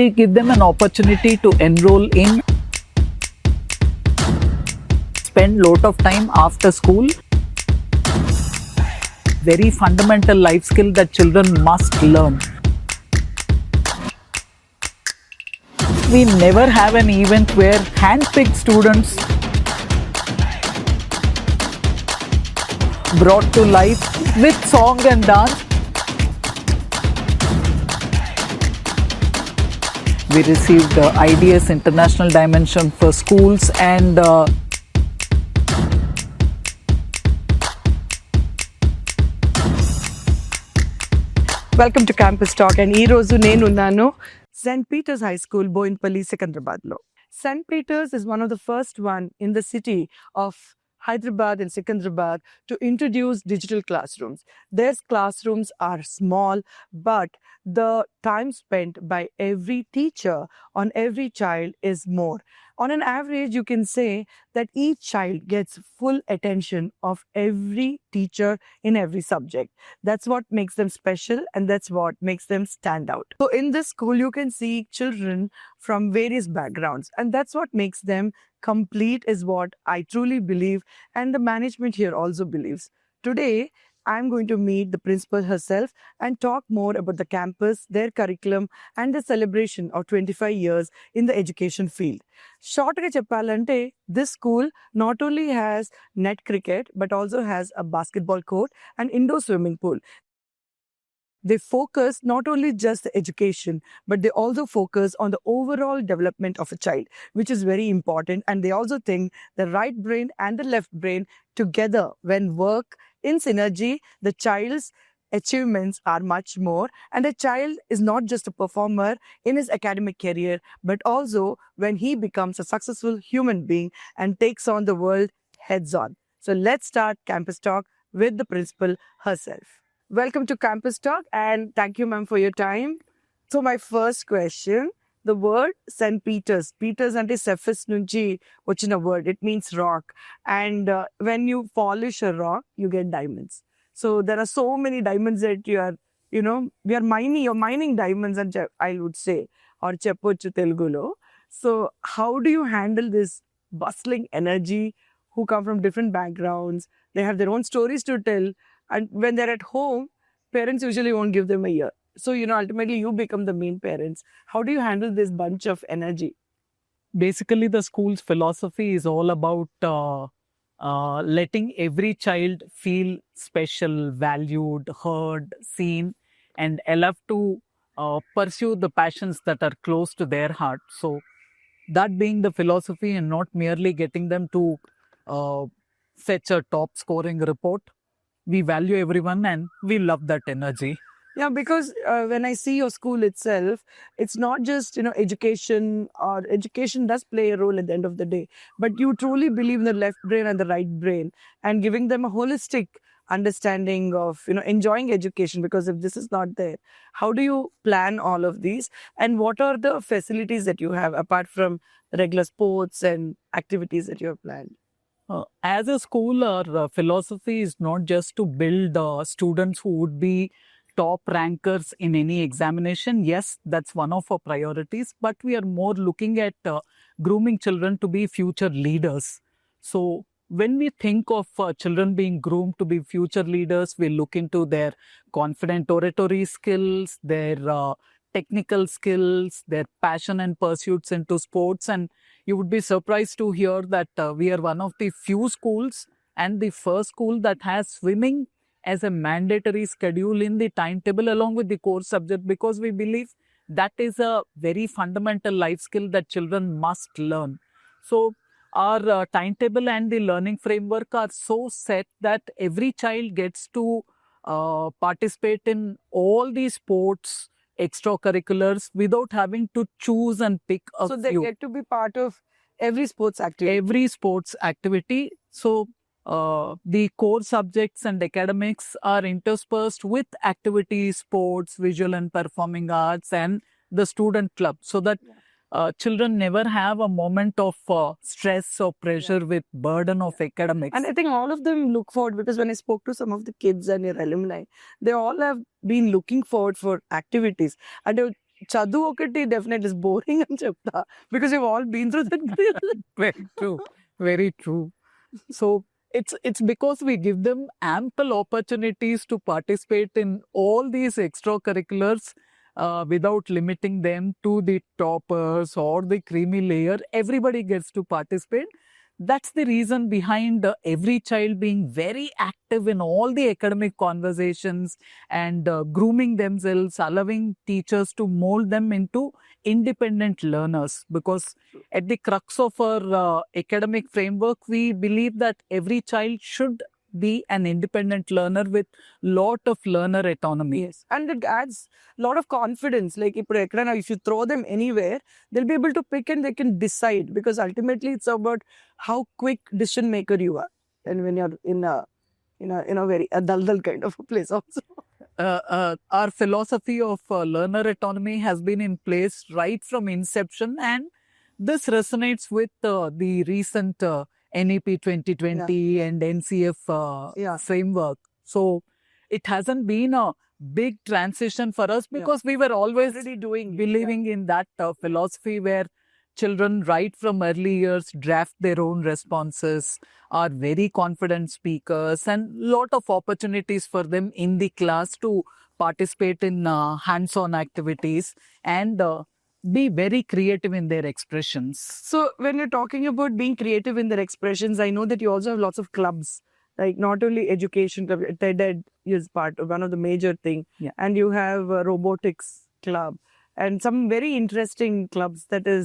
We give them an opportunity to enroll in, spend lot of time after school. Very fundamental life skill that children must learn. We never have an event where hand-picked students brought to life with song and dance. We received IDS International Dimension for schools and welcome to campus talk and ఈ రోజు నేనున్నాను Saint Peter's high school Boinpally సికింద్రాబాద్లో. Saint Peter's is one of the first one in the city of Hyderabad and Secunderabad to introduce digital classrooms. Their classrooms are small, but the time spent by every teacher on every child is more. On an average, you can say that each child gets full attention of every teacher in every subject. That's what makes them special and that's what makes them stand out. So in this school, you can see children from various backgrounds and that's what makes them complete is what I truly believe and the management here also believes. Today, I'm going to meet the principal herself and talk more about the campus, their curriculum and the celebration of 25 years in the education field. Shortly cheppalante, this school not only has net cricket but also has a basketball court and indoor swimming pool. They focus not only just the education, but they also focus on the overall development of a child, which is very important. And they also think the right brain and the left brain together, when work in synergy, the child's achievements are much more. And the child is not just a performer in his academic career, but also when he becomes a successful human being and takes on the world heads on. So let's start Campus Talk with the principal herself. Welcome to Campus Talk and thank you, ma'am, for your time. So my first question, the word St. Peters ante Cephas nunchi vachina word. It means rock. And when you polish a rock, you get diamonds. So there are so many diamonds that you're mining diamonds, and I would say, or cheppochu Telugulo. So how do you handle this bustling energy who come from different backgrounds? They have their own stories to tell. And when they're at home, parents usually won't give them a year. So, ultimately you become the main parents. How do you handle this bunch of energy? basically the school's philosophy is all about letting every child feel special, valued, heard, seen, and allowed to pursue the passions that are close to their heart. So that being the philosophy and not merely getting them to uh, fetch a top scoring report, we value everyone and we love that energy. Yeah, because when I see your school itself, it's not just, education, or education does play a role at the end of the day, but you truly believe in the left brain and the right brain and giving them a holistic understanding of, enjoying education. Because if this is not there, how do you plan all of these? And what are the facilities that you have apart from regular sports and activities that you have planned? As a school, our philosophy is not just to build students who would be top rankers in any examination. Yes, that's one of our priorities, but we are more looking at grooming children to be future leaders. So when we think of children being groomed to be future leaders, we look into their confident oratory skills, their technical skills, their passion and pursuits into sports. And you would be surprised to hear that we are one of the few schools and the first school that has swimming as a mandatory schedule in the timetable along with the core subject, because we believe that is a very fundamental life skill that children must learn. So our timetable and the learning framework are so set that every child gets to participate in all these sports, extracurriculars, without having to choose and pick a So they few. get to be part of every sports activity. Every sports activity. So the core subjects and academics are interspersed with activities, sports, visual and performing arts, and the student club, so that children never have a moment of stress or pressure with burden of academics. And I think all of them look forward, because when I spoke to some of the kids and your alumni, they all have been looking forward for activities. And చదువు ఒకటి definite is boring అని చెప్తా because you all been through that. Very true. Very true. So it's because we give them ample opportunities to participate in all these extracurriculars without limiting them to the toppers or the creamy layer. Everybody gets to participate. That's the reason behind every child being very active in all the academic conversations and grooming themselves, allowing teachers to mold them into independent learners. Because at the crux of our academic framework, we believe that every child should be an independent learner with lot of learner autonomy. Yes, and it adds a lot of confidence. Like ఇప్పుడు ఎక్కడైనా if you throw them anywhere, they'll be able to pick and they can decide because ultimately it's about how quick decision maker you are, and when you're in a very a daldal kind of a place also. Our philosophy of learner autonomy has been in place right from inception, and this resonates with the recent NEP 2020 and NCF Yeah. framework. So it hasn't been a big transition for us because we were always Already doing it, believing in that philosophy where children right from early years draft their own responses, are very confident speakers, and lot of opportunities for them in the class to participate in hands-on activities and be very creative in their expressions. So when you're talking about being creative in their expressions, I know that you also have lots of clubs, like not only education club, TED is part of one of the major thing, Yeah. and you have a robotics club and some very interesting clubs that is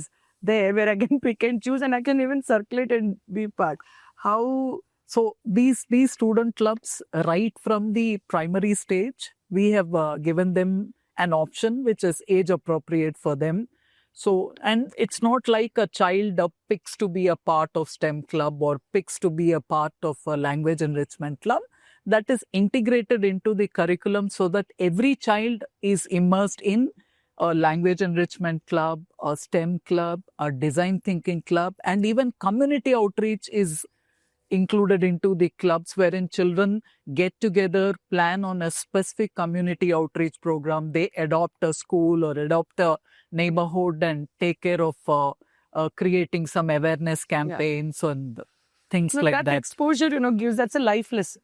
there where I can pick and choose and I can even circulate and be part. How So these student clubs, right from the primary stage, we have given them an option which is age appropriate for them. So, and it's not like a child picks to be a part of STEM club or picks to be a part of a language enrichment club. That is integrated into the curriculum so that every child is immersed in a language enrichment club, a STEM club, a design thinking club, and even community outreach is included into the clubs wherein children get together, plan on a specific community outreach program. They adopt a school or adopt a neighborhood and take care of creating some awareness campaigns and things so like that that. exposure, gives that's a life lesson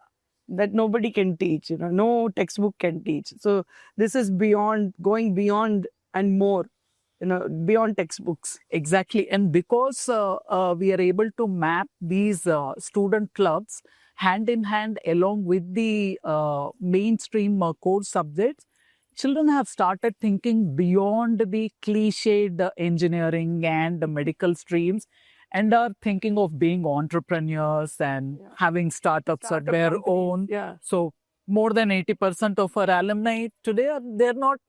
that nobody can teach, no textbook can teach. So this is going beyond and more, beyond textbooks. Exactly. And because we are able to map these student clubs hand in hand along with the mainstream core subjects, children have started thinking beyond the cliched engineering and the medical streams and are thinking of being entrepreneurs and having startups Startup at their companies, own. yeah. So more than 80% of our alumni today they're not,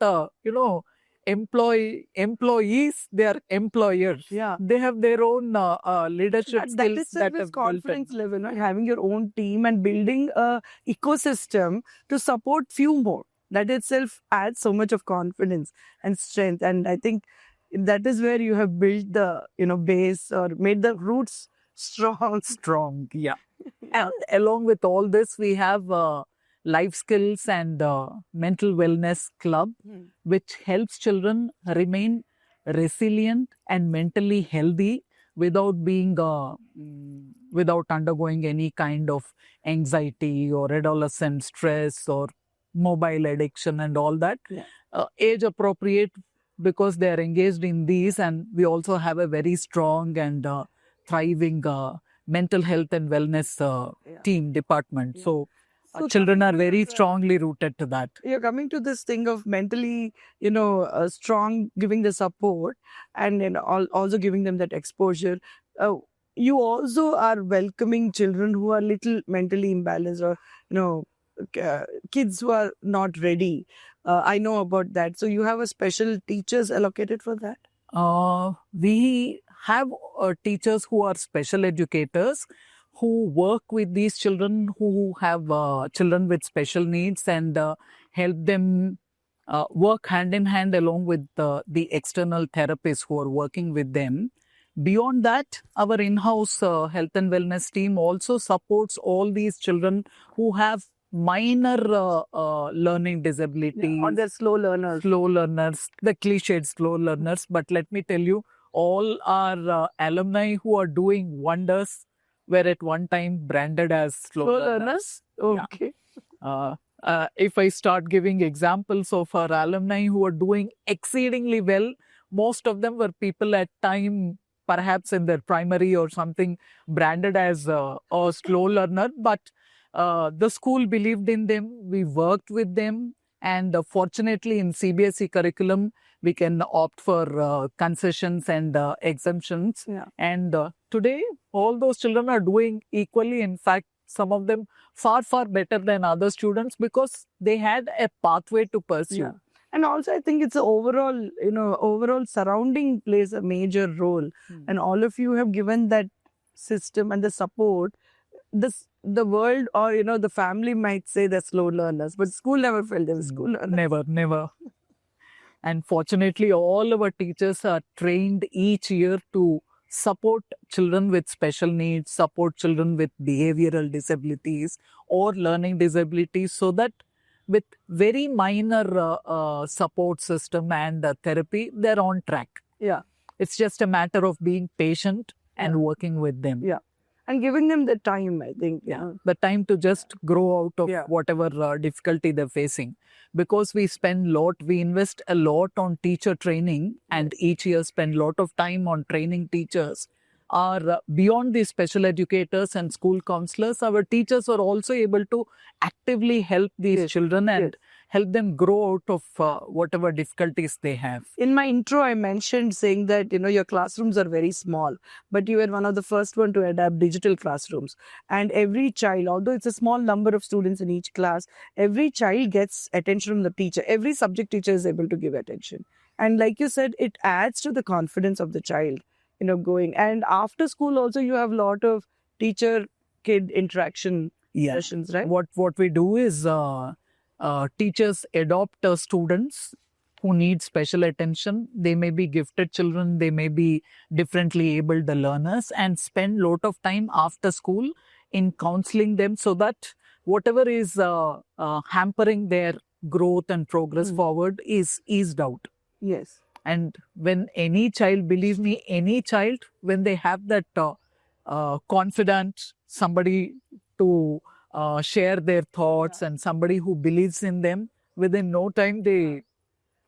employees, they are employers. Yeah. They have their own leadership That skills is that service have built in. confidence level, having your own team and building a ecosystem to support few more. That itself adds so much of confidence and strength. And I think that is where you have built the base or made the roots strong. Strong, yeah. And along with all this, we have life skills and mental wellness club, which helps children remain resilient and mentally healthy without being without undergoing any kind of anxiety or adolescent stress or mobile addiction and all that. Yeah. Age appropriate because they are engaged in these, and we also have a very strong and thriving mental health and wellness team department. Yeah. So So children are coming to very the- strongly rooted to that. You're coming to this thing of mentally, strong, giving the support and also giving them that exposure. You also are welcoming children who are little mentally imbalanced or, kids who are not ready. I know about that. So you have a special teachers allocated for that? We have teachers who are special educators who work with these children who have children with special needs and help them work hand in hand along with the external therapists who are working with them. Beyond that, our in-house health and wellness team also supports all these children who have minor learning disabilities, or they're slow learners. slow learners, the cliched slow learners. But let me tell you, all our alumni who are doing wonders were at one time branded as slow, Slow learners. learners? Yeah. Okay. If I start giving examples of our alumni who are doing exceedingly well, most of them were people at time, perhaps in their primary or something, branded as a slow learner. But the school believed in them. We worked with them, and fortunately, in CBSE curriculum, we can opt for concessions and exemptions. Yeah. And today, all those children are doing equally. In fact, some of them far better than other students because they had a pathway to pursue. Yeah. And also, I think it's a overall, overall surrounding plays a major role. And all of you have given that system and the support. The world or, the family might say they're slow learners, but school never felt they were school learners. Never. And fortunately, all our teachers are trained each year to support children with special needs, support children with behavioral disabilities or learning disabilities, so that with very minor support system and therapy, they're on track. Yeah. It's just a matter of being patient and Yeah. working with them. Yeah. And giving them the time, I think. Yeah, the time to just grow out of Yeah. whatever difficulty they're facing. Because we invest a lot on teacher training, and each year spend a lot of time on training teachers. Beyond the special educators and school counselors, our teachers are also able to actively help these Yes. children and Yes. help them grow out of whatever difficulties they have. In my intro, I mentioned saying that, your classrooms are very small, but you were one of the first one to adapt digital classrooms. And every child, although it's a small number of students in each class, every child gets attention from the teacher. Every subject teacher is able to give attention. And like you said, it adds to the confidence of the child, going. And after school also, you have a lot of teacher-kid interaction sessions, right? What we do is teachers adopt students who need special attention. They may be gifted children, they may be differently abled learners, and spend a lot of time after school in counseling them so that whatever is hampering their growth and progress forward is eased out. Yes. And when any child, believe me, any child, when they have that confident somebody to share their thoughts and somebody who believes in them, within no time they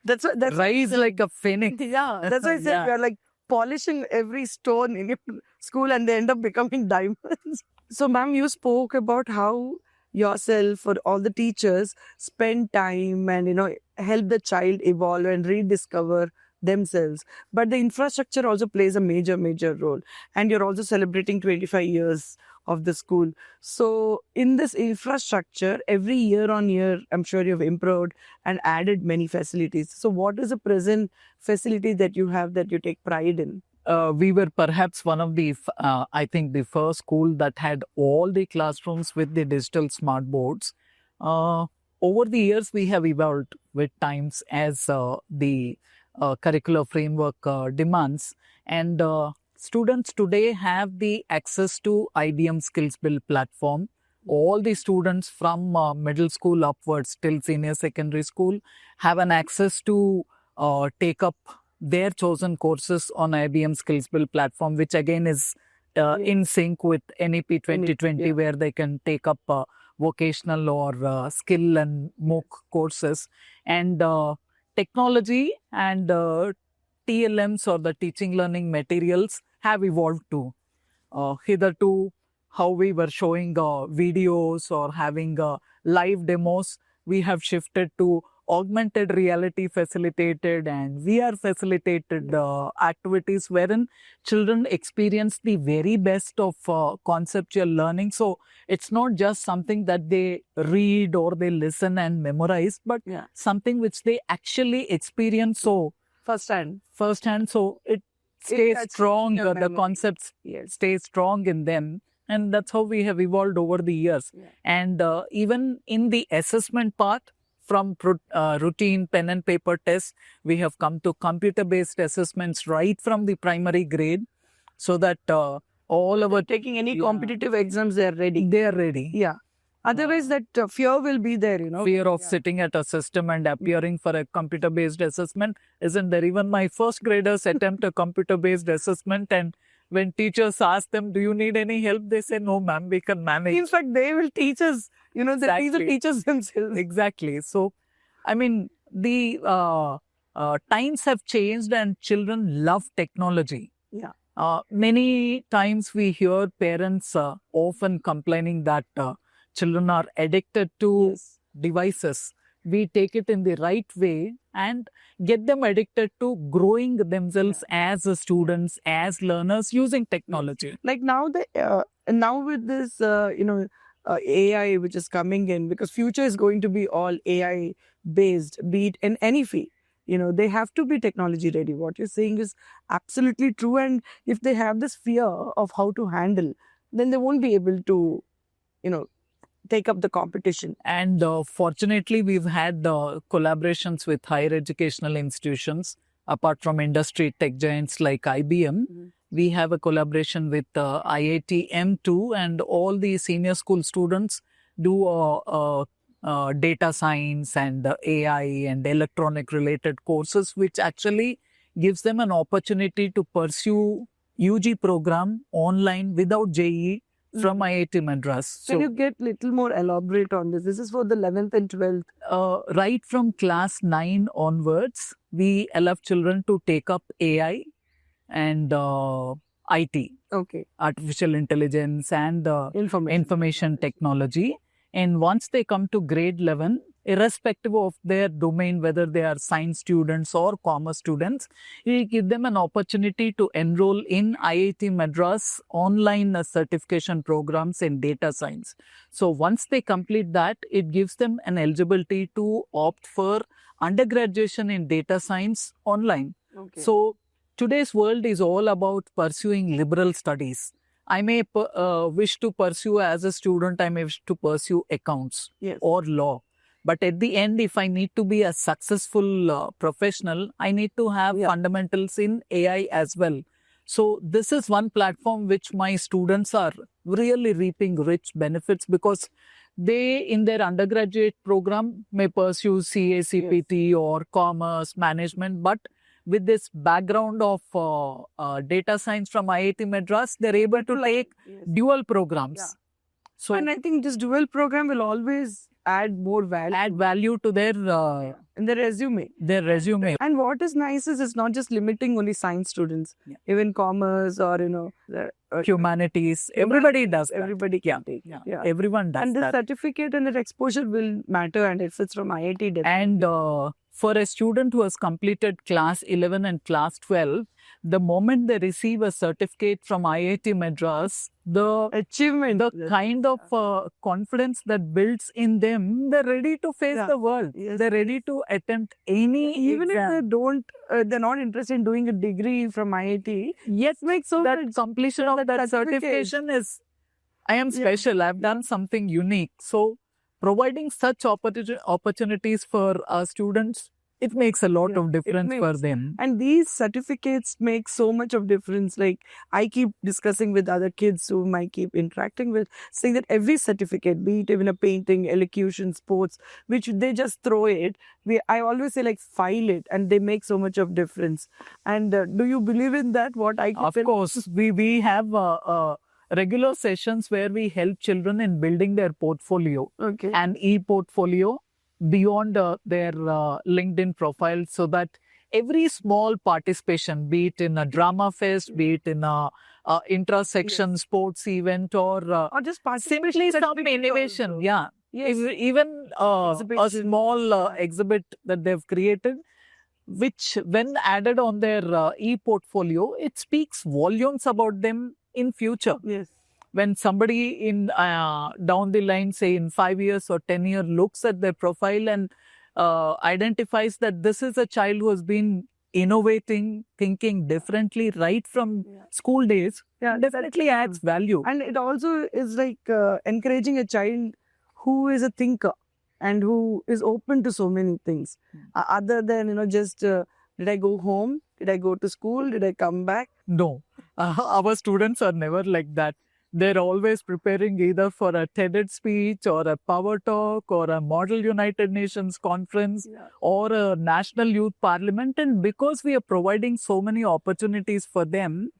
That's rise like a phoenix. Yeah, that's why I said Yeah. we are like polishing every stone in your school and they end up becoming diamonds. So, ma'am, you spoke about how yourself or all the teachers spend time and, help the child evolve and rediscover themselves. But the infrastructure also plays a major role. And you're also celebrating 25 years of the school. So in this infrastructure, every year on year, I'm sure you've improved and added many facilities. So what is the present facility that you have that you take pride in? We were perhaps one of the, I think, the first school that had all the classrooms with the digital smart boards. Over the years, we have evolved with times as the curricular framework demands. And students today have the access to IBM Skills Build platform. All the students from middle school upwards till senior secondary school have an access to take up their chosen courses on IBM Skills Build platform, which again is in sync with NEP 2020, yeah. where they can take up vocational or skill and MOOC courses. And technology and TLMs, or the teaching learning materials, have evolved too. Hitherto, how we were showing videos or having live demos, we have shifted to augmented reality facilitated and VR facilitated activities wherein children experience the very best of conceptual learning. So it's not just something that they read or they listen and memorize, but Yeah. something which they actually experience so Firsthand. so it stays touches strong, your the memory. concepts Yes. stay strong in them. And that's how we have evolved over the years. Yeah. And even in the assessment part, from routine pen and paper tests, we have come to computer-based assessments right from the primary grade, so that all our Taking any Yeah. competitive exams, they are ready. they are ready. Yeah. Otherwise, that fear will be there, you know. fear of Yeah. sitting at a system and appearing for a computer-based assessment isn't there. Even my first graders attempt a computer-based assessment, and when teachers ask them, "Do you need any help?" they say, "No, ma'am, we can manage." In fact, they will teach us, you know, the Exactly. teachers themselves. Exactly. So, I mean, the times have changed, and children love technology. Yeah. Many times we hear parents often complaining that children are addicted to Yes. devices. We take it in the right way and get them addicted to growing themselves as students, as learners using technology. Like now now with this AI which is coming in, because future is going to be all AI based, be it in any field. You know, they have to be technology ready. What you're saying is absolutely true. And if they have this fear of how to handle, then they won't be able to, you know, take up the competition. And fortunately, we've had collaborations with higher educational institutions. Apart from industry tech giants like IBM, we have a collaboration with IIT M2, and all the senior school students do data science and AI and electronic related courses, which actually gives them an opportunity to pursue UG program online without JEE from IIT Madras. Can you get little more elaborate on this? This is for the 11th and 12th. Right from class 9 onwards, we allow children to take up AI and IT, Okay. artificial intelligence, and information technology. And once they come to grade 11, irrespective of their domain, whether they are science students or commerce students, we give them an opportunity to enroll in IIT Madras online certification programs in data science. So once they complete that, it gives them an eligibility to opt for undergraduation in data science online. Okay. So today's world is all about pursuing liberal studies. I may wish to pursue as a student, I may wish to pursue accounts Yes. or law. But at the end, if I need to be a successful professional, I need to have fundamentals in AI as well. So this is one platform which my students are really reaping rich benefits, because they in their undergraduate program may pursue CA, CPT or commerce, management, but with this background of data science from IIT Madras, they're able to take dual programs. Yeah. So, And I think this dual program will always add more value add value to their in the resume. resume. And what is nice is it's not just limiting only science students, Yeah. even commerce or, you know, Humanities, everybody does that. everybody can take. Yeah. Everyone does And this that. certificate and that exposure will matter, and if it's from IIT. And for a student who has completed class 11 and class 12, the moment they receive a certificate from IIT Madras, the achievement, the kind of confidence that builds in them, they're ready to face the world. Yes. They're ready to attempt any even exam. if they don't, they're not interested in doing a degree from IIT. Yet Makes so that much. completion of that certification is, I am special, I've done something unique. So providing such opportunities for our students, it makes a lot of difference for them. And these certificates make so much of difference. Like I keep discussing with other kids whom I keep interacting with, saying that every certificate, be it even a painting, elocution, sports, which they just throw it, I always say like file it, and they make so much of difference. And do you believe in that? What I keep Of course, we have regular sessions where we help children in building their portfolio, an e-portfolio beyond their LinkedIn profile, so that every small participation, be it in a drama fest, be it in a intra-section sports event, or just simply some innovation, even a small exhibit that they've created, which when added on their e-portfolio, it speaks volumes about them in future. Yes. When somebody in down the line, say in 5 years or 10 years, looks at their profile and identifies that this is a child who has been innovating, thinking differently right from school days, definitely adds value. And it also is like encouraging a child who is a thinker and who is open to so many things, other than, you know, just did I go home? Did I go to school? Did I come back? No, our students are never like that. they're always preparing either for a TED speech or a power talk or a Model United Nations conference or a national youth parliament. And because we are providing so many opportunities for them,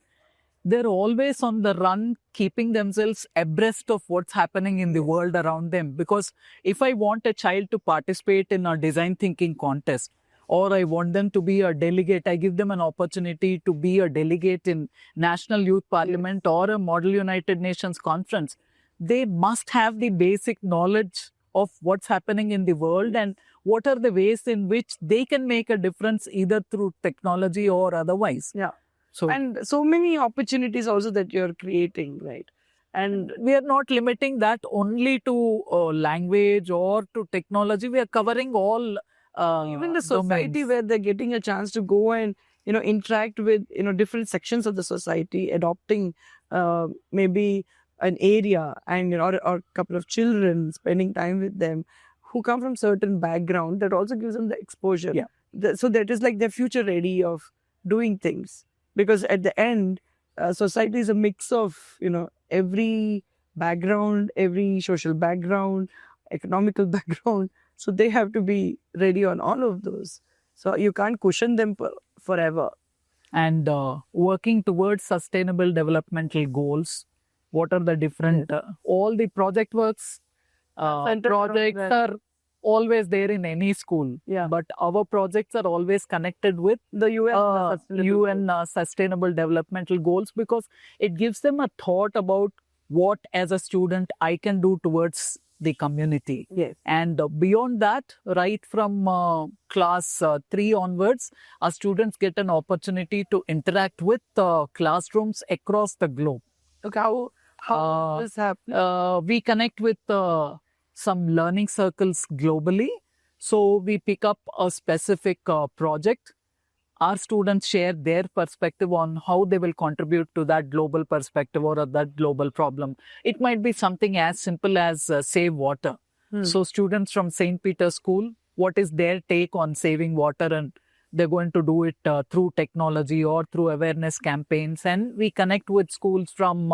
they're always on the run, keeping themselves abreast of what's happening in the world around them. Because if I want a child to participate in a design thinking contest, or I want them to be a delegate, I give them an opportunity to be a delegate in National Youth Parliament or a Model United Nations conference, they must have the basic knowledge of what's happening in the world and what are the ways in which they can make a difference either through technology or otherwise. Yeah. So, And so many opportunities also that you're creating, right? And we are not limiting that only to language or to technology. We are covering all even the society domains. where they're getting a chance to go and interact with different sections of the society, adopting maybe an area and or a couple of children, spending time with them who come from certain background, that also gives them the exposure. Yeah. So that is like they're future ready of doing things, because at the end society is a mix of every background, every social background, economical background. So they have to be ready on all of those. So you can't cushion them forever. And working towards sustainable developmental goals. What are the different, all the project works, projects are always there in any school. Yeah. But our projects are always connected with The UN Sustainable Developmental Goals, because it gives them a thought about what as a student I can do towards the community. Yes. And beyond that, right from class 3 onwards, our students get an opportunity to interact with classrooms across the globe. Okay, how this happen? We connect with some learning circles globally. So we pick up a specific project. Our students share their perspective on how they will contribute to that global perspective or that global problem. It might be something as simple as save water. So students from St. Peter's School, what is their take on saving water? And they're going to do it through technology or through awareness campaigns. And we connect with schools from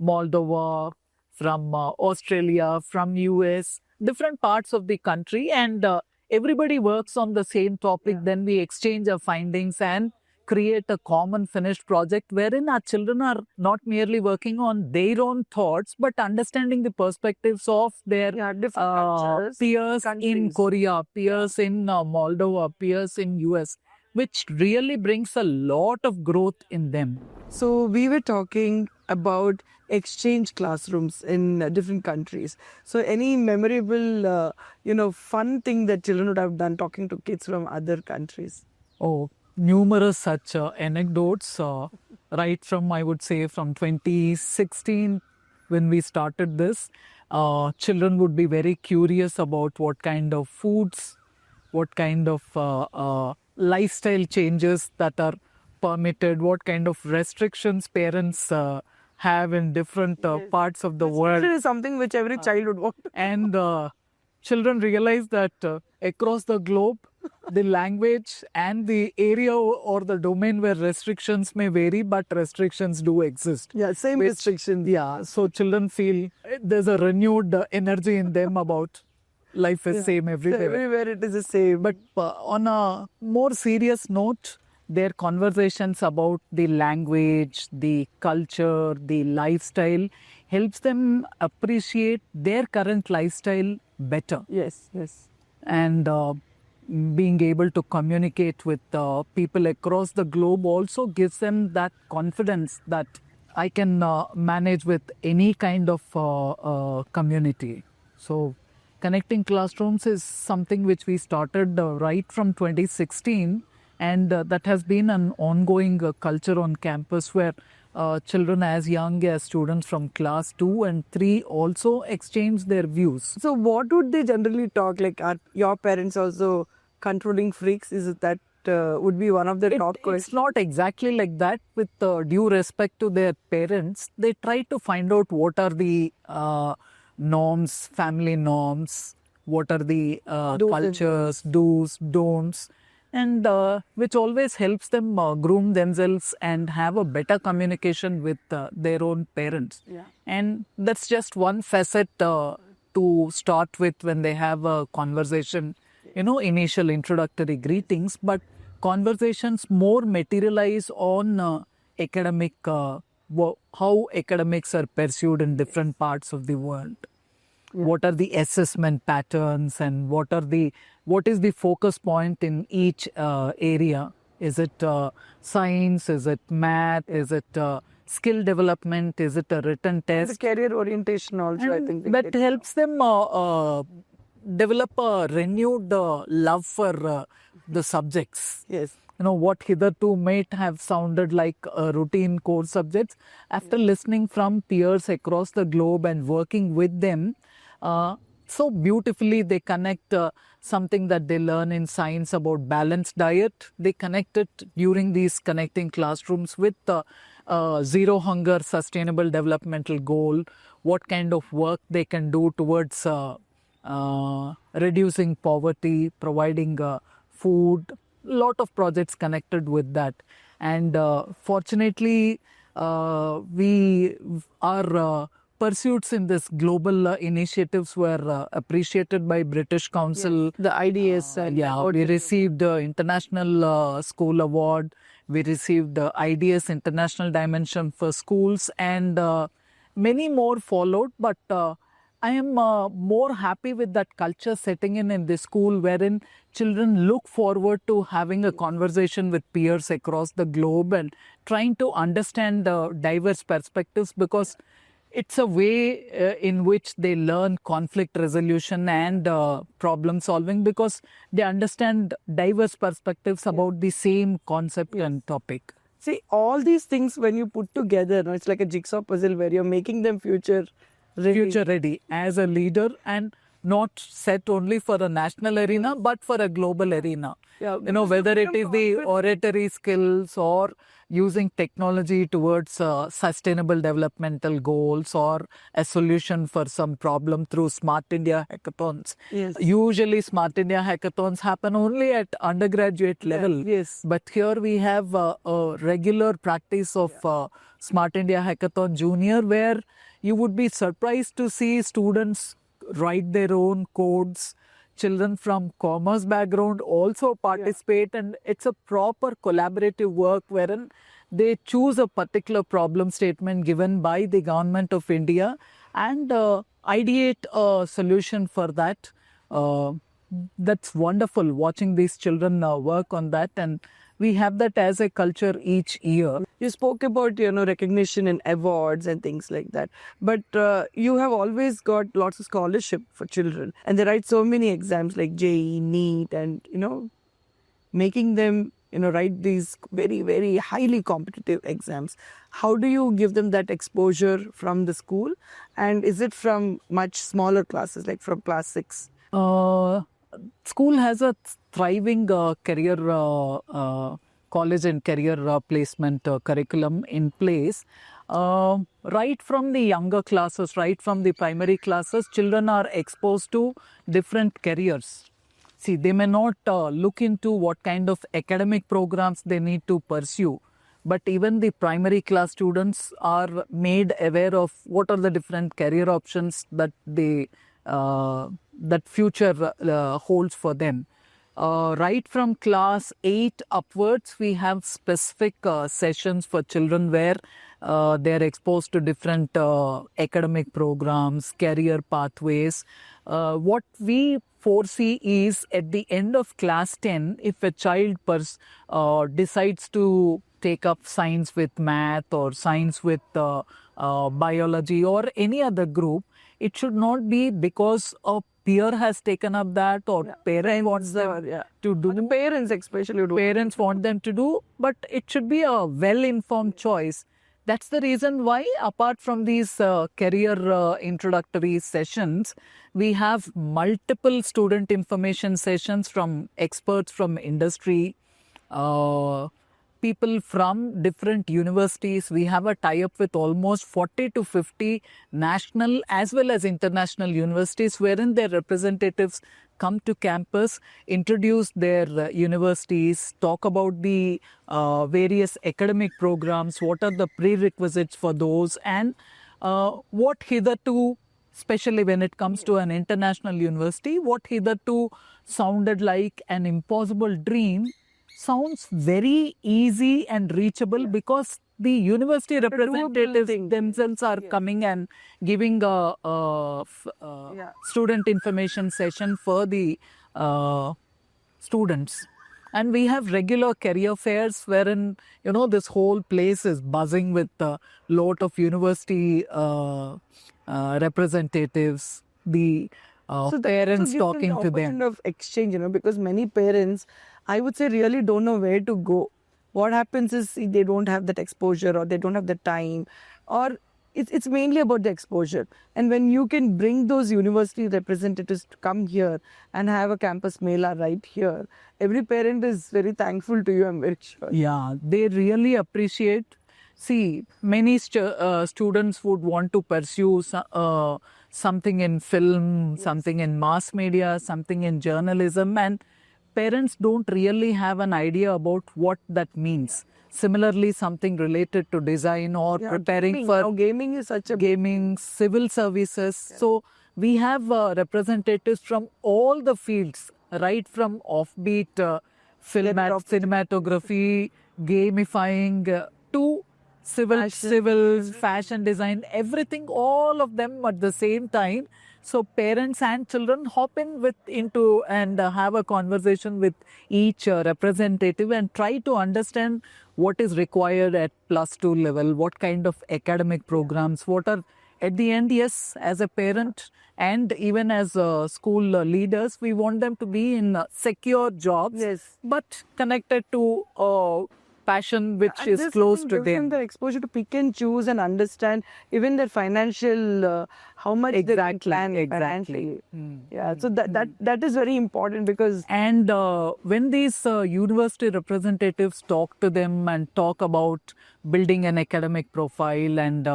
Moldova, from Australia, from US, different parts of the country. And everybody works on the same topic. Yeah. Then we exchange our findings and create a common finished project wherein our children are not merely working on their own thoughts, but understanding the perspectives of their different cultures, peers in countries. Korea, peers in Moldova, peers in US, which really brings a lot of growth in them. So we were talking about exchange classrooms in different countries. So any memorable, fun thing that children would have done talking to kids from other countries? Oh, numerous such anecdotes, right from, I would say, from 2016 when we started this. Children would be very curious about what kind of foods, what kind of lifestyle changes that are permitted, what kind of restrictions parents have in different parts of the world. It is something which every child would want. And children realize that across the globe, the language and the area or the domain where restrictions may vary, but restrictions do exist. Yeah, same restrictions. Yeah, so children feel there's a renewed energy in them about life is same everywhere. Everywhere it is the same. But on a more serious note, their conversations about the language, the culture, the lifestyle helps them appreciate their current lifestyle better. Yes. And being able to communicate with people across the globe also gives them that confidence that I can manage with any kind of community. So connecting classrooms is something which we started right from 2016. And that has been an ongoing culture on campus where children as young as students from class 2 and 3 also exchange their views. So what would they generally talk? Like, are your parents also controlling freaks? Is it that would be one of the top questions? It's not exactly like that. With due respect to their parents, they try to find out what are the norms, family norms, what are the cultures, do's, don'ts. and which always helps them groom themselves and have a better communication with their own parents. Yeah. And that's just one facet to start with when they have a conversation, initial introductory greetings, but conversations more materialize on academic, how academics are pursued in different parts of the world. What are the assessment patterns and what is the focus point in each area? Is it science? Is it math? Is it skill development? Is it a written The test? career orientation also, I think. That helps them develop a renewed love for the subjects. Yes. What hitherto might have sounded like routine core subjects, after listening from peers across the globe and working with them, so beautifully they connect something that they learn in science about balanced diet. They connect it during these connecting classrooms with zero hunger sustainable developmental goal, what kind of work they can do towards reducing poverty, providing food, lot of projects connected with that. And fortunately, we our pursuits in this global initiatives were appreciated by British Council. The IDS. We received the International School Award. We received the IDS International Dimension for Schools, and many more followed. But I am more happy with that culture setting in the school, wherein children look forward to having a conversation with peers across the globe and trying to understand diverse perspectives, because it's a way in which they learn conflict resolution and problem solving, because they understand diverse perspectives about the same concept and topic. See, all these things, when you put together, it's like a jigsaw puzzle where you're making them future ready as a leader, and not set only for a national arena but for a global arena. Whether it is the oratory skills or using technology towards sustainable developmental goals or a solution for some problem through Smart India hackathons. Yes. Usually Smart India hackathons happen only at undergraduate level. Yes. But here we have a regular practice of Smart India Hackathon Junior, where you would be surprised to see students write their own codes. Children from commerce background also participate, and it's a proper collaborative work wherein they choose a particular problem statement given by the government of India and ideate a solution for that. That's wonderful watching these children work on that, and we have that as a culture each year. You spoke about, recognition and awards and things like that. But you have always got lots of scholarship for children. And they write so many exams like JEE, NEET, and, making them, write these very, very highly competitive exams. How do you give them that exposure from the school? And is it from much smaller classes, like from class 6? School has a thriving career college and career placement curriculum in place. Right from the younger classes, right from the primary classes, children are exposed to different careers. See, they may not look into what kind of academic programs they need to pursue, but even the primary class students are made aware of what are the different career options that they that future holds for them. Right from class 8 upwards, we have specific sessions for children where they are exposed to different academic programs, career pathways. What we foresee is at the end of class 10, if a child decides to take up science with math or science with biology or any other group, it should not be because a peer has taken up that or parent wants them to do. The parents especially do. Parents want them to do, but it should be a well-informed choice. That's the reason why, apart from these career introductory sessions, we have multiple student information sessions from experts from industry, people from different universities. We have a tie-up with almost 40 to 50 national as well as international universities, wherein their representatives come to campus, introduce their universities, talk about the various academic programs, what are the prerequisites for those, and what hitherto, especially when it comes to an international university, what hitherto sounded like an impossible dream sounds very easy and reachable because the university representatives thing. themselves are coming and giving a Yeah. student information session for the students. And we have regular career fairs wherein, this whole place is buzzing with a lot of university representatives, the parents gives talking an to them. opportunity of exchange, because many parents, I would say, really don't know where to go. What happens is they don't have that exposure, or they don't have the time, or it's mainly about the exposure. And when you can bring those university representatives to come here and have a campus mela right here, every parent is very thankful to you, I'm very sure. Yeah, they really appreciate. See, many students would want to pursue something in film, something in mass media, something in journalism, and parents don't really have an idea about what that means. Similarly, something related to design or preparing Gaming. for Now, gaming is such a gaming, civil services. So we have representatives from all the fields, right from offbeat cinematography, gamifying, to civils, fashion design, everything, all of them at the same time. So parents and children hop into and have a conversation with each representative and try to understand what is required at +2 level, what kind of academic programs, what are, at the end, yes, as a parent and even as school leaders, we want them to be in secure jobs, Yes. but connected to passion which And is this close thing to gives them them. the exposure to pick and choose and understand even their financial, how much they can plan financially. Yeah, so that is very important, because And when these university representatives talk to them and talk about building an academic profile and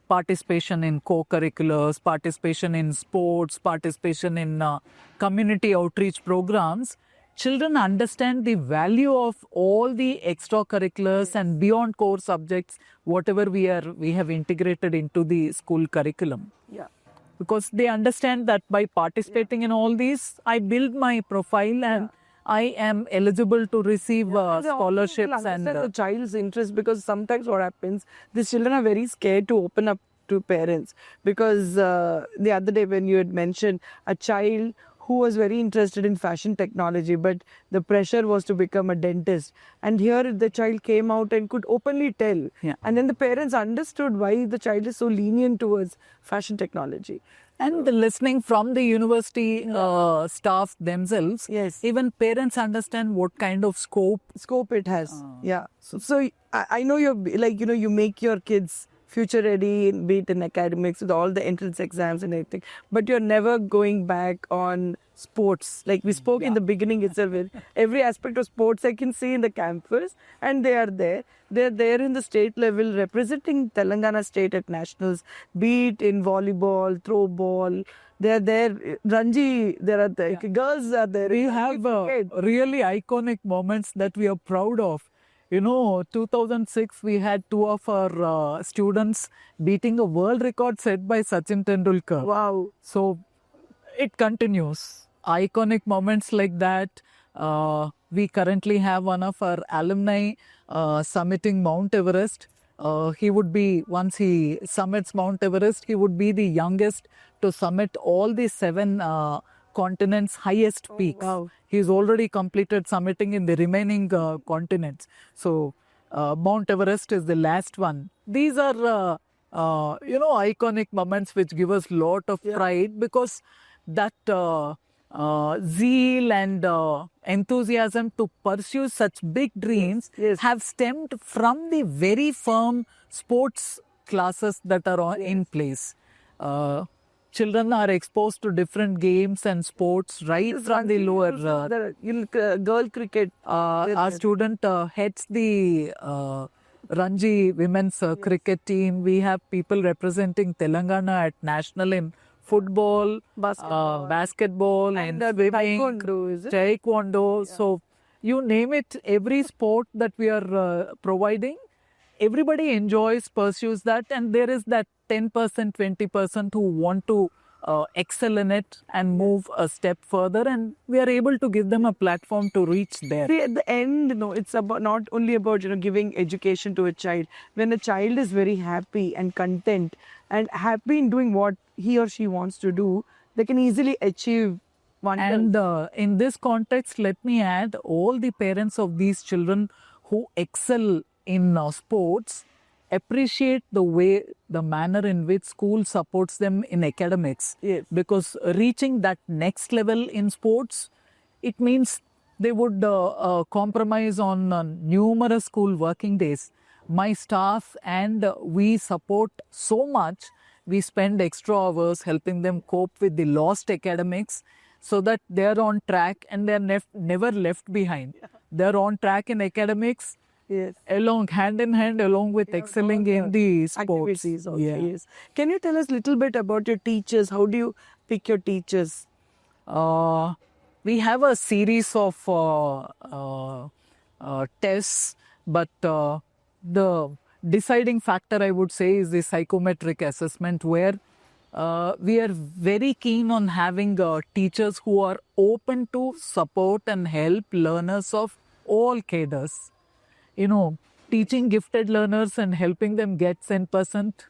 participation in co-curriculars, participation in sports, participation in community outreach programs, children understand the value of all the extracurriculars and beyond core subjects, whatever we have integrated into the school curriculum. yeah. Because they understand that by participating in all these, I build my profile and I am eligible to receive scholarships and the child's interest, because sometimes what happens, these children are very scared to open up to parents, because the other day when you had mentioned a child who was very interested in fashion technology, but the pressure was to become a dentist, and here the child came out and could openly tell, and then the parents understood why the child is so lenient towards fashion technology. And the listening from the university staff themselves, Yes. even parents understand what kind of scope. It has. Yeah. So I know you're like, you make your kids future ready, be it in academics with all the entrance exams and everything, but you're never going back on sports. Like we spoke in the beginning itself, every aspect of sports I can see in the campus, and they are there. They're there in the state level, representing Telangana state at nationals, be it in volleyball, throw ball. They're there. Ranji, there are the girls are there. We have really iconic moments that we are proud of. 2006, we had two of our students beating a world record set by Sachin Tendulkar. Wow. So it continues. Iconic moments like that. We currently have one of our alumni summiting Mount Everest. He would be, once he summits Mount Everest, he would be the youngest to summit all the 7 continents' highest peaks. Wow. He's already completed summiting in the remaining continents. So Mount Everest is the last one. These are, iconic moments which give us lot of pride, because that zeal and enthusiasm to pursue such big dreams have stemmed from the very firm sports classes that are in place. Children are exposed to different games and sports right from the lower. Girl cricket. Our student heads the Ranji women's cricket team. We have people representing Telangana at national in football, basketball and swimming, taekwondo, is it? taekwondo. So you name it, every sport that we are providing, everybody enjoys, pursues that, and there is that 10%, 20% who want to excel in it and move a step further, and we are able to give them a platform to reach there. See, at the end, it's about not only about giving education to a child. When a child is very happy and content and happy in doing what he or she wants to do, they can easily achieve wonders. And in this context, let me add, all the parents of these children who excel in sports appreciate the manner in which school supports them in academics. Yes. Because reaching that next level in sports, it means they would compromise on numerous school working days. My staff and we support so much. We spend extra hours helping them cope with the lost academics so that they're on track and they're never left behind. They're on track in academics, Yes. hand in hand, along with excelling in the sports. Activities also, Yeah. yes. Can you tell us a little bit about your teachers? How do you pick your teachers? We have a series of tests, but the deciding factor, I would say, is the psychometric assessment, where we are very keen on having teachers who are open to support and help learners of all cadres. Teaching gifted learners and helping them get 10%,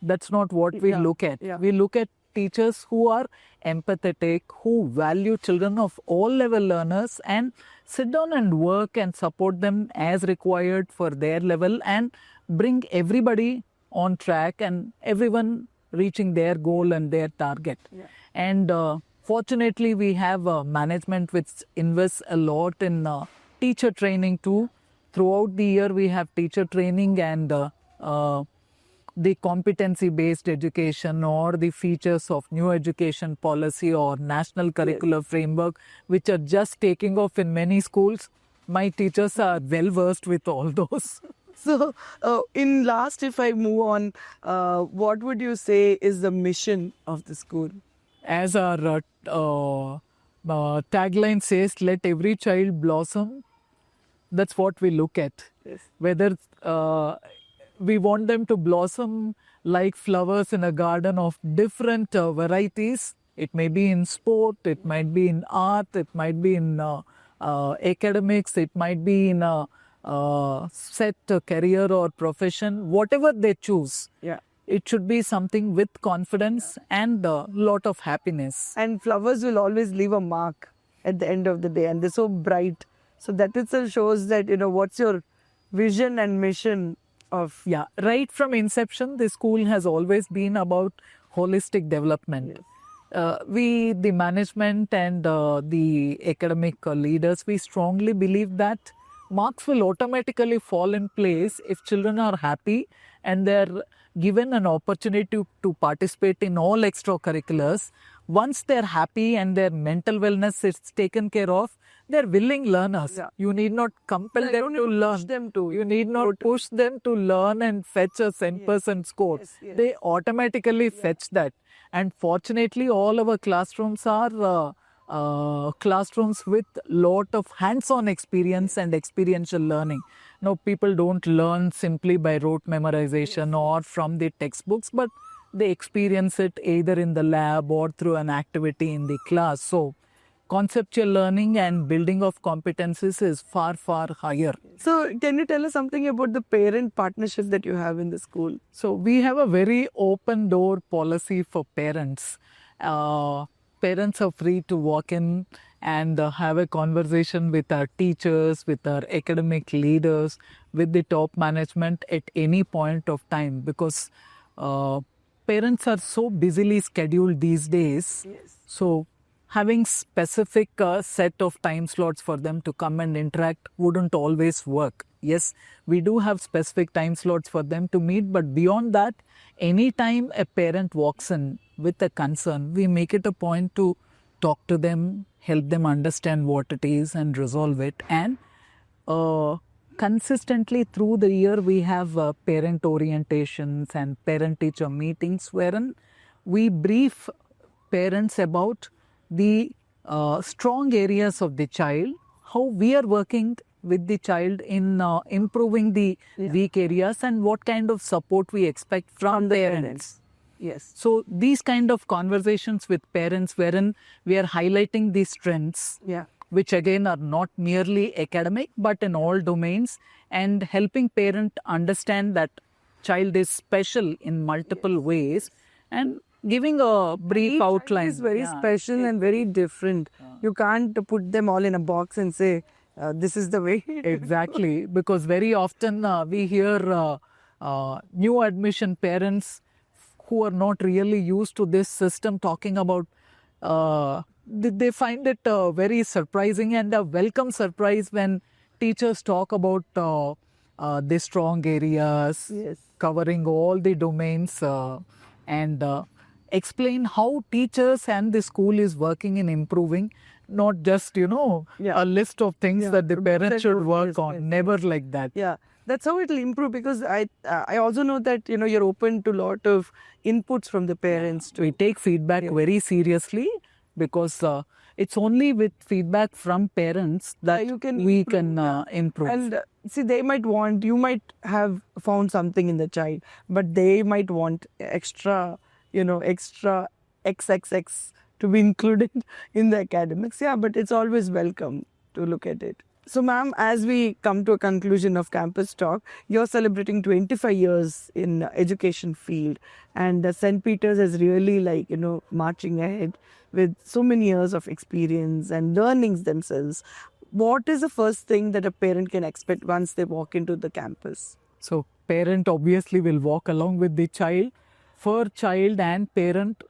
that's not what we Yeah, look at. yeah. We look at teachers who are empathetic, who value children of all level learners and sit down and work and support them as required for their level and bring everybody on track and everyone reaching their goal and their target. Yeah. And fortunately, we have management which invests a lot in teacher training too. Throughout the year, we have teacher training and the competency-based education or the features of new education policy or national curricular framework, which are just taking off in many schools. My teachers are well versed with all those. So, in last, if I move on, what would you say is the mission of the school? As our tagline says, let every child blossom. That's what we look at. Yes. Whether we want them to blossom like flowers in a garden of different varieties. It may be in sport, it might be in art, it might be in academics, it might be in a set career or profession, whatever they choose. Yeah. It should be something with confidence and a lot of happiness. And flowers will always leave a mark at the end of the day, and they're so bright. So that itself shows that, what's your vision and mission of... Yeah, right from inception, the school has always been about holistic development. We, the management and the academic leaders, we strongly believe that marks will automatically fall in place if children are happy and they're given an opportunity to participate in all extracurriculars. Once they're happy and their mental wellness is taken care of, they're willing learners. Yeah. You need not compel You them don't to need to learn. push them to. You need not push them to learn and fetch a 10% score. Yes, yes. They automatically fetch that. And fortunately, all our classrooms are classrooms with lot of hands-on experience and experiential learning. Now, people don't learn simply by rote memorization or from the textbooks, but they experience it either in the lab or through an activity in the class. So, conceptual learning and building of competencies is far, far higher. So, can you tell us something about the parent partnership that you have in the school? So, we have a very open door policy for parents. Parents are free to walk in and have a conversation with our teachers, with our academic leaders, with the top management at any point of time, because parents are so busily scheduled these days. Yes. So having specific set of time slots for them to come and interact wouldn't always work. Yes, we do have specific time slots for them to meet, but beyond that, anytime a parent walks in with a concern, we make it a point to talk to them, help them understand what it is and resolve it. And consistently through the year, we have parent orientations and parent-teacher meetings wherein we brief parents about the strong areas of the child, how we are working with the child in improving the weak areas, and what kind of support we expect from the parents. Yes. So these kind of conversations with parents wherein we are highlighting the strengths, Yeah. which again are not merely academic but in all domains, and helping parent understand that child is special in multiple ways, and giving a brief Each child outline. is very Yeah. special and very different. You can't put them all in a box and say, this is the way. Exactly, because very often we hear new admission parents who are not really used to this system talking about, they find it very surprising and a welcome surprise when teachers talk about the strong areas, Yes. covering all the domains, and explain how teachers and the school is working in improving, not just, Yeah. a list of things Yeah. that the parents should Yes, work yes, on. yes. Never like that. Yeah, that's how it'll improve, because I also know that you're open to a lot of inputs from the parents too. We take feedback very seriously, because it's only with feedback from parents that you can we improve, can improve. And see, you might have found something in the child, but they might want extra XXX to be included in the academics. Yeah, but it's always welcome to look at it. So, ma'am, as we come to a conclusion of Campus Talk, you're celebrating 25 years in education field, and St. Peter's is really marching ahead with so many years of experience and learnings themselves. What is the first thing that a parent can expect once they walk into the campus? So parent obviously will walk along with the child. For child and parent,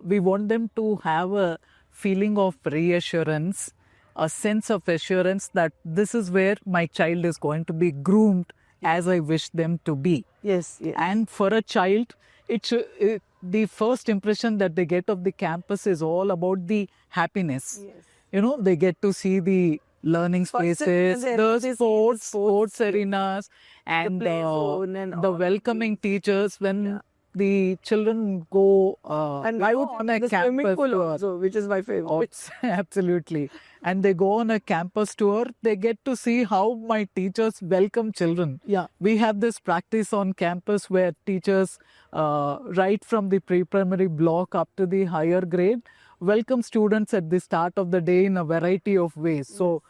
we want them to have a feeling of reassurance, a sense of assurance that this is where my child is going to be groomed as I wish them to be. Yes, yes. And for a child, the first impression that they get of the campus is all about the happiness. Yes. They get to see the learning First spaces, and the then sports arenas, and play zone and the all welcoming teachers when the children go And I would on a the swimming campus pool tour. also, which is my favorite. Oh, absolutely. And they go on a campus tour, they get to see how my teachers welcome children. Yeah. We have this practice on campus where teachers, right from the pre-primary block up to the higher grade, welcome students at the start of the day in a variety of ways. So,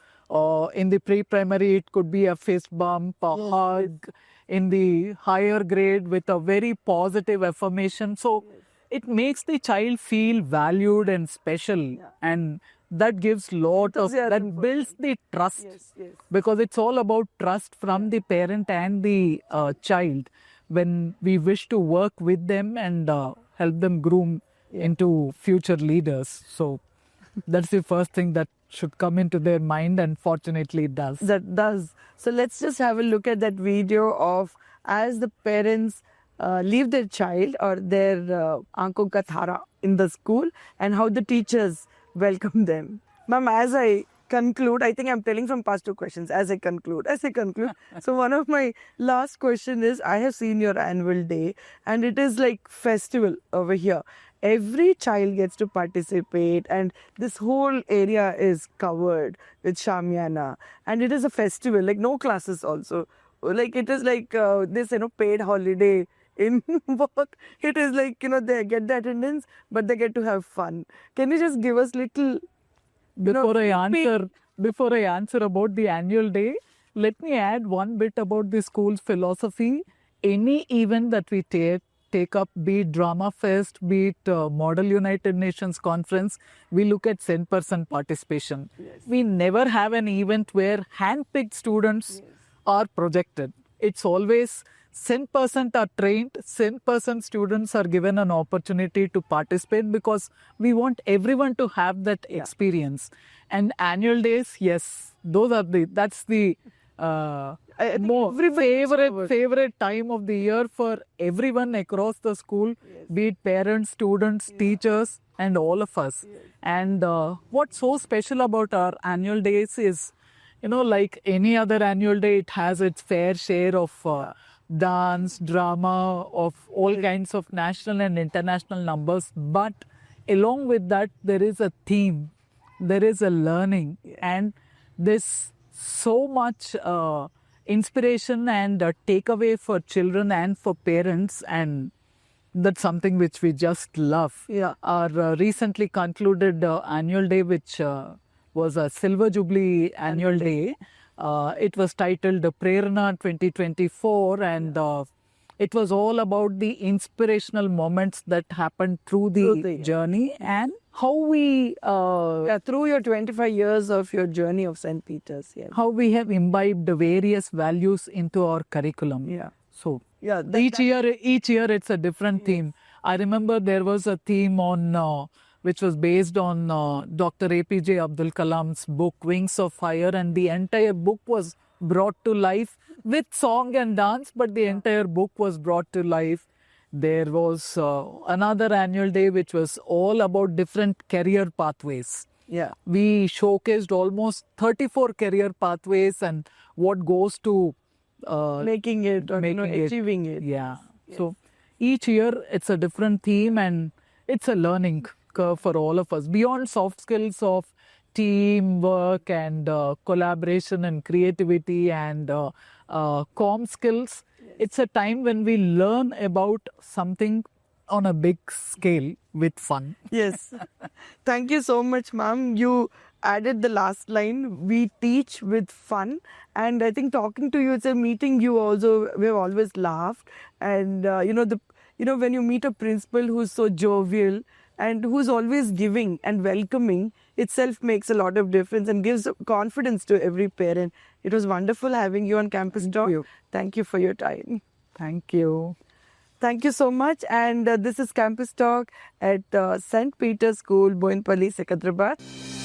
in the pre-primary, it could be a fist bump, a hug. In the higher grade, with a very positive affirmation. So, it makes the child feel valued and special, and that gives that builds the trust. Yes, yes. Because it's all about trust from the parent and the child when we wish to work with them and help them groom into future leaders. So that's the first thing that should come into their mind, and fortunately it does. That does. So let's just have a look at that video of as the parents leave their child or their Aankhon Ka Thara in the school, and how the teachers welcome them. Ma'am, as I conclude, I think I'm telling from past two questions. As I conclude. So one of my last question is, I have seen your annual day, and it is like festival over here. Every child gets to participate, and this whole area is covered with Shamiana, and it is a festival, like no classes also. Like it is like this, paid holiday in work. It is like, they get the attendance, but they get to have fun. Can you just give us little... Before I answer about the annual day, let me add one bit about the school's philosophy. Any event that we take up, be it Drama Fest, be it Model United Nations Conference, we look at 100% participation. Yes. We never have an event where hand-picked students are projected. It's always 10% are trained, 10% students are given an opportunity to participate, because we want everyone to have that experience. And annual days, yes, that's the more favorite time of the year for everyone across the school, be it parents, students, teachers, and all of us. And what's so special about our annual days is, like any other annual day, it has its fair share of dance, drama, of all kinds of national and international numbers. But along with that, there is a theme, there is a learning, and there's so much inspiration and takeaway for children and for parents, and that's something which we just love. Yeah. Our recently concluded annual day, which was a Silver Jubilee annual day, it was titled Prerna 2024, and it was all about the inspirational moments that happened through the journey and how we Through your 25 years of your journey of St. Peter's. Yes. how we have imbibed the various values into our curriculum. Yeah. So Yeah. each year it's a different theme. I remember there was a theme on which was based on Dr. APJ Abdul Kalam's book Wings of Fire, and the entire book was brought to life with song and dance, but the entire book was brought to life. There was another annual day which was all about different career pathways. Yeah. We showcased almost 34 career pathways and what goes to Making it or making it. achieving it. Yeah. So each year it's a different theme, and it's a learning curve for all of us. Beyond soft skills of teamwork and collaboration and creativity and comm skills, it's a time when we learn about something on a big scale with fun. Yes. Thank you so much, ma'am. You added the last line, we teach with fun. And I think talking to you, it's a meeting we've always laughed. And, when you meet a principal who's so jovial and who's always giving and welcoming, itself makes a lot of difference and gives confidence to every parent. It was wonderful having you on Campus Talk. you. Thank you for your time. Thank you. Thank you so much. And this is Campus Talk at St. Peter's School, Boinpalli, Secunderabad.